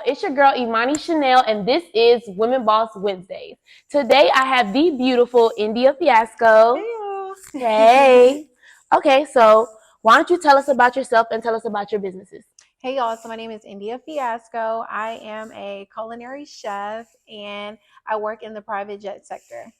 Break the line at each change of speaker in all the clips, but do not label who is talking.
It's your girl Imani Chanel, and this is Women Boss Wednesdays. Today I have the beautiful India Fiasco.
Hey.
Hey. Okay, so why don't you tell us about yourself and tell us about your businesses?
Hey y'all, so my name is India Fiasco. I am a culinary chef and I work in the private jet sector.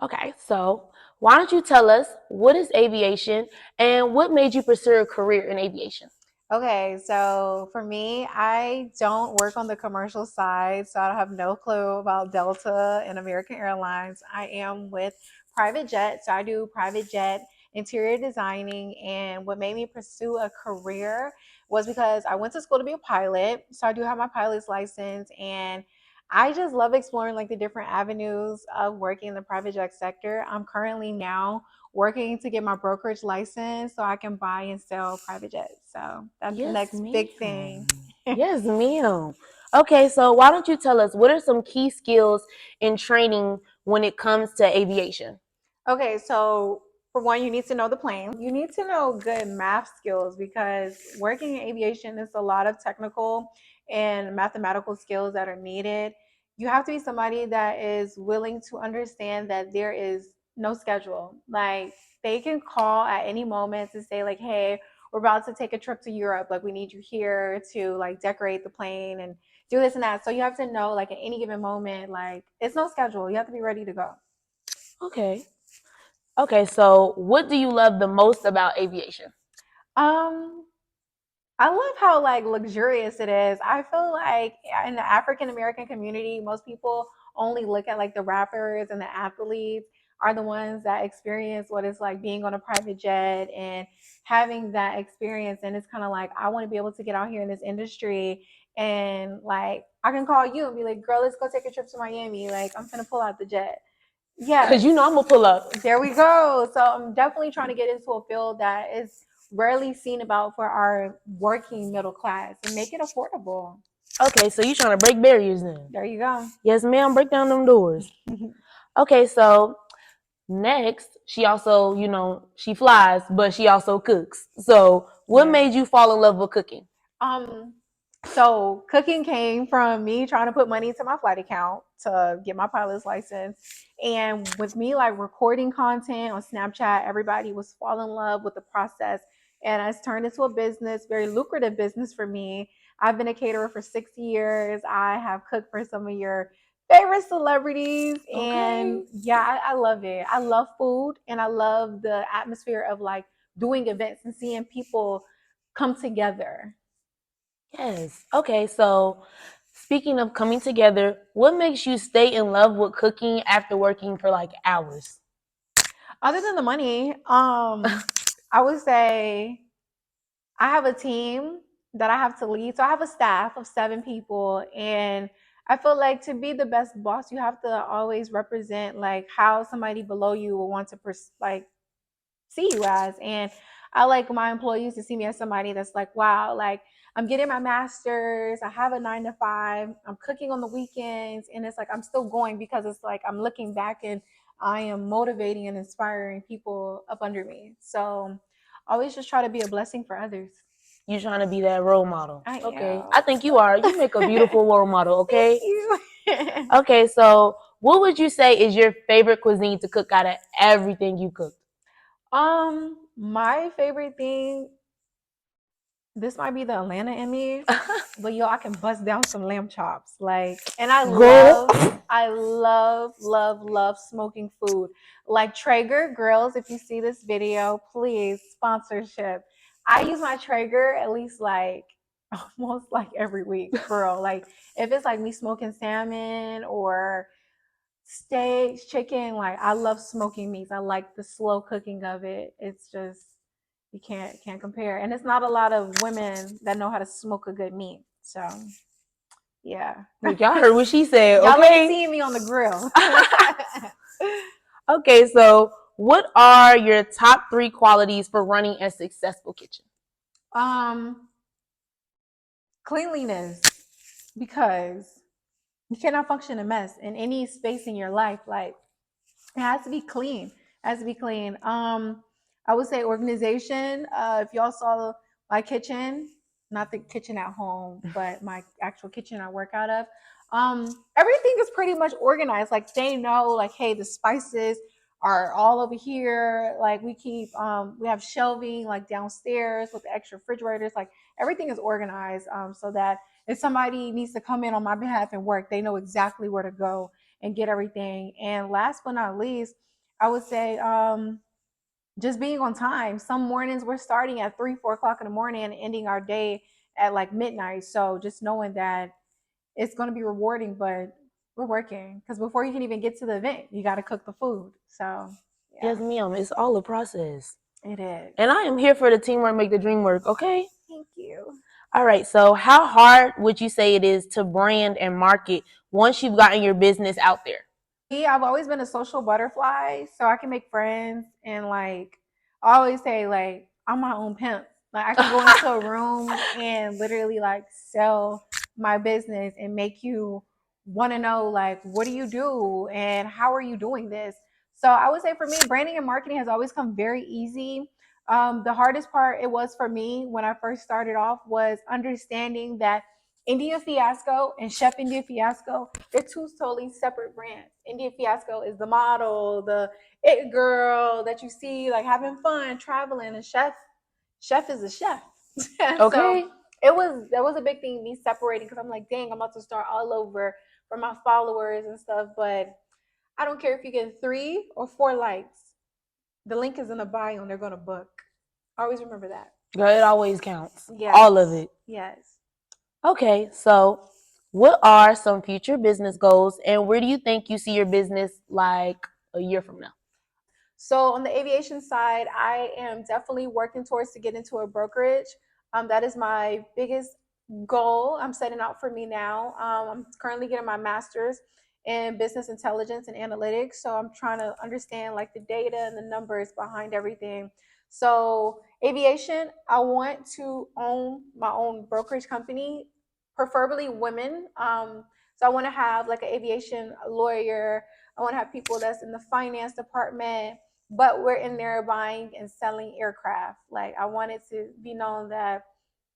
Okay, so why don't you tell us what is aviation and what made you pursue a career in aviation?
Okay, so for me, I don't work on the commercial side, so I have no clue about Delta and American Airlines. I am with private jet, so I do private jet interior designing. And what made me pursue a career was because I went to school to be a pilot, so I do have my pilot's license, and I just love exploring like the different avenues of working in the private jet sector. I'm currently now working to get my brokerage license so I can buy and sell private jets. So that's the
Yes,
next big
ma'am.
thing.
Yes, ma'am. Okay, so why don't you tell us what are some key skills in training when it comes to aviation?
Okay, so for one, you need to know the planes. You need to know good math skills because working in aviation is a lot of technical and mathematical skills that are needed. You have to be somebody that is willing to understand that there is no schedule. Like they can call at any moment to say like, "Hey, we're about to take a trip to Europe. Like we need you here to like decorate the plane and do this and that." So you have to know like at any given moment, like it's no schedule. You have to be ready to go.
Okay. Okay, so what do you love the most about aviation?
Um, I love how like luxurious it is. I feel like in the African American community, most people only look at like the rappers and the athletes are the ones that experience what it's like being on a private jet and having that experience. And it's kind of like I want to be able to get out here in this industry and like I can call you and be like, "Girl, let's go take a trip to Miami. Like I'm gonna pull out the jet."
Cause
Yes,
you know I'm gonna pull up.
there we go. So I'm definitely trying to get into a field that is rarely seen about for our working middle class and make it affordable.
Okay, so you trying to break barriers then?
There you go.
Yes, ma'am. Break down them doors. Okay, so next, she also, she flies, but she also cooks. So, what
Yeah.
made you fall in love with cooking?
Um, so cooking came from me trying to put money into my flight account to get my pilot's license. And with me like recording content on Snapchat, everybody was falling in love with the process. And it's turned into a business, very lucrative business for me. I've been a caterer for 6 years. I have cooked for some of your favorite celebrities.
Okay.
And yeah, I love it. I love food and I love the atmosphere of like doing events and seeing people come together.
Yes. Okay, so speaking of coming together, what makes you stay in love with cooking after working for like hours?
Other than the money, I would say I have a team that I have to lead. So I have a staff of 7 people, and I feel like to be the best boss, you have to always represent like how somebody below you will want to like see you as. And I like my employees to see me as somebody that's like, wow, like I'm getting my master's, I have a 9 to 5, I'm cooking on the weekends, and it's like I'm still going because it's like I'm looking back and I am motivating and inspiring people up under me. So always just try to be a blessing for others.
You trying to be that role model.
I
Okay. I
am.
think you are. You make a beautiful role model,
Thank
okay?
you.
Okay, so what would you say is your favorite cuisine to cook out of everything you cooked?
My favorite thing, this might be the Atlanta in me, but yo, I can bust down some lamb chops. Like, and
Girl.
I love smoking food. Like Traeger grills, if you see this video, please sponsorship. I use my Traeger at least like almost like every week, for real. Like if it's like me smoking salmon or steaks, chicken, like I love smoking meats. I like the slow cooking of it. It's just you can't compare. And it's not a lot of women that know how to smoke a good meat. So yeah.
Look, y'all heard what she said,
Y'all ain't
okay?
seeing me on the grill.
Okay, so what are your top 3 qualities for running a successful kitchen?
um Cleanliness, because you cannot function a mess in any space in your life. Like it has to be clean. It has to be clean. I would say organization. If y'all saw my kitchen, not the kitchen at home, but my actual kitchen I work out of. Everything is pretty much organized. Like they know, like, hey, the spices are all over here. Like we have shelving like downstairs with the extra refrigerators. Like everything is organized, so that if somebody needs to come in on my behalf and work, they know exactly where to go and get everything. And last but not least, I would say just being on time. Some mornings we're starting at 3, 4 o'clock in the morning and ending our day at like midnight. So just knowing that it's going to be rewarding, but we're working because before you can even get to the event, you got to cook the food. So
Yes,
yeah,
ma'am. It's all a process.
it is.
And I am here for the teamwork, make the dream work, okay?
Thank you.
All right, so how hard would you say it is to brand and market once you've gotten your business out there?
Me, I've always been a social butterfly, so I can make friends and like I always say like I'm my own pimp. Like I can go into a room and literally like sell my business and make you want to know like what do you do and how are you doing this. So I would say for me, branding and marketing has always come very easy. The hardest part it was for me when I first started off was understanding that India Fiasco and Chef India Fiasco, they're two totally separate brands. India Fiasco is the model, the it girl that you see like having fun, traveling, and chef is a chef. So
Okay.
that was a big thing me separating because I'm like, dang, I'm about to start all over for my followers and stuff. But I don't care if you get 3 or 4 likes. The link is in the bio and they're gonna book. Always remember that.
Girl, it always counts.
Yes.
All of it.
Yes.
Okay, so what are some future business goals and where do you think you see your business like a year from now?
So on the aviation side, I am definitely working towards to get into a brokerage. That is my biggest goal. I'm setting out for me now. I'm currently getting my master's in business intelligence and analytics. So I'm trying to understand like the data and the numbers behind everything. So aviation, I want to own my own brokerage company, preferably women. So I want to have like an aviation lawyer. I want to have people that's in the finance department, but we're in there buying and selling aircraft. Like I want it to be known that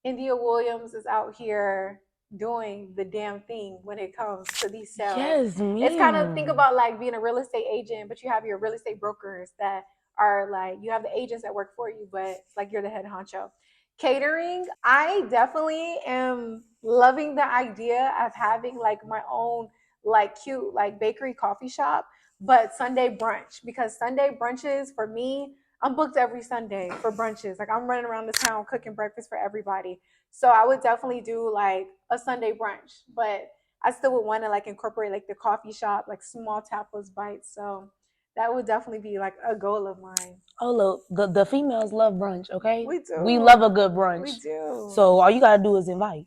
India Williams is out here doing the damn thing when it comes to these sales.
Yes,
It's kind of think
ma'am.
about like being a real estate agent, but you have your real estate brokers that are like you have the agents that work for you, but it's like you're the head honcho. Catering, I definitely am loving the idea of having like my own like cute like bakery coffee shop, but Sunday brunch because Sunday brunches for me, I'm booked every Sunday for brunches. Like I'm running around the town cooking breakfast for everybody. So I would definitely do like a Sunday brunch, but I still would want to like incorporate like the coffee shop, like small tapas bites. So that would definitely be like a goal of mine.
Oh look, the females love brunch, okay?
We
We love
do.
a good
We
brunch.
do.
So all you gotta do is invite.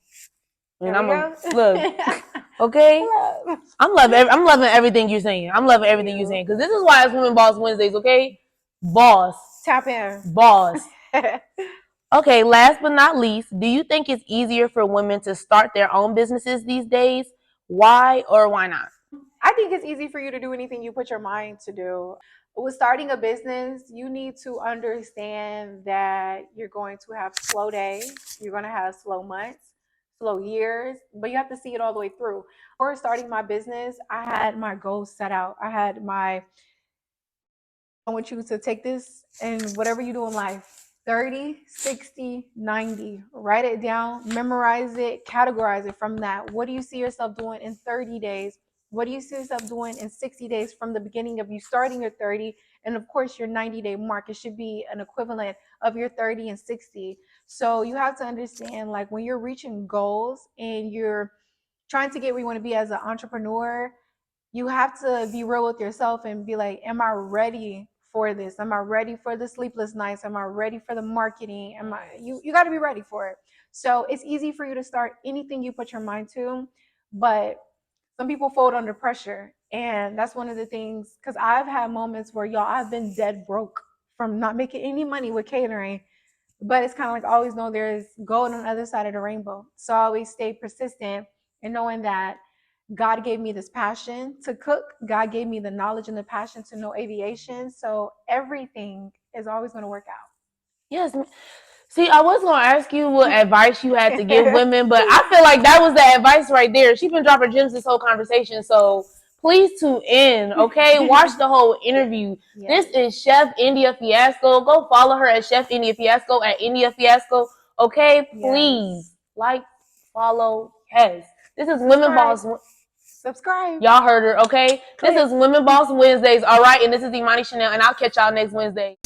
And
There we
I'm a
go.
look, okay? I'm loving everything you're saying. I'm loving
Thank
everything you're
you.
saying. Cause this is why it's Women Boss Wednesdays, okay? Boss.
Tap in.
Boss. Okay, last but not least, do you think it's easier for women to start their own businesses these days? Why or why not?
I think it's easy for you to do anything you put your mind to do. With starting a business, you need to understand that you're going to have slow days, you're going to have slow months, slow years, but you have to see it all the way through. Before starting my business, I had my goals set out. I had my I want you to take this and whatever you do in life 30, 60, 90. Write it down, memorize it, categorize it from that. What do you see yourself doing in 30 days? What do you see yourself doing in 60 days from the beginning of you starting your 30? And of course, your 90-day mark, it should be an equivalent of your 30 and 60. So you have to understand like when you're reaching goals and you're trying to get where you want to be as an entrepreneur, you have to be real with yourself and be like, am I ready for this? Am I ready for the sleepless nights? Am I ready for the marketing? Am I you got to be ready for it. So it's easy for you to start anything you put your mind to, but some people fold under pressure. And that's one of the things because I've had moments where y'all I've been dead broke from not making any money with catering. But it's kind of like always know there's gold on the other side of the rainbow. So I always stay persistent and knowing that God gave me this passion to cook. God gave me the knowledge and the passion to know aviation. So everything is always going to work out.
Yes. See, I was gonna ask you what advice you had to give women, but I feel like that was the advice right there. She's been dropping gems this whole conversation, so please tune in, okay? Watch the whole interview.
Yes.
This is Chef India Fiasco. Go follow her at Chef India Fiasco at India Fiasco, okay? Please like, follow, yes. This is Women Boss.
Subscribe.
Y'all heard her, okay? This is Women Boss Wednesdays, all right? And this is Imani Chanel, and I'll catch y'all next Wednesday.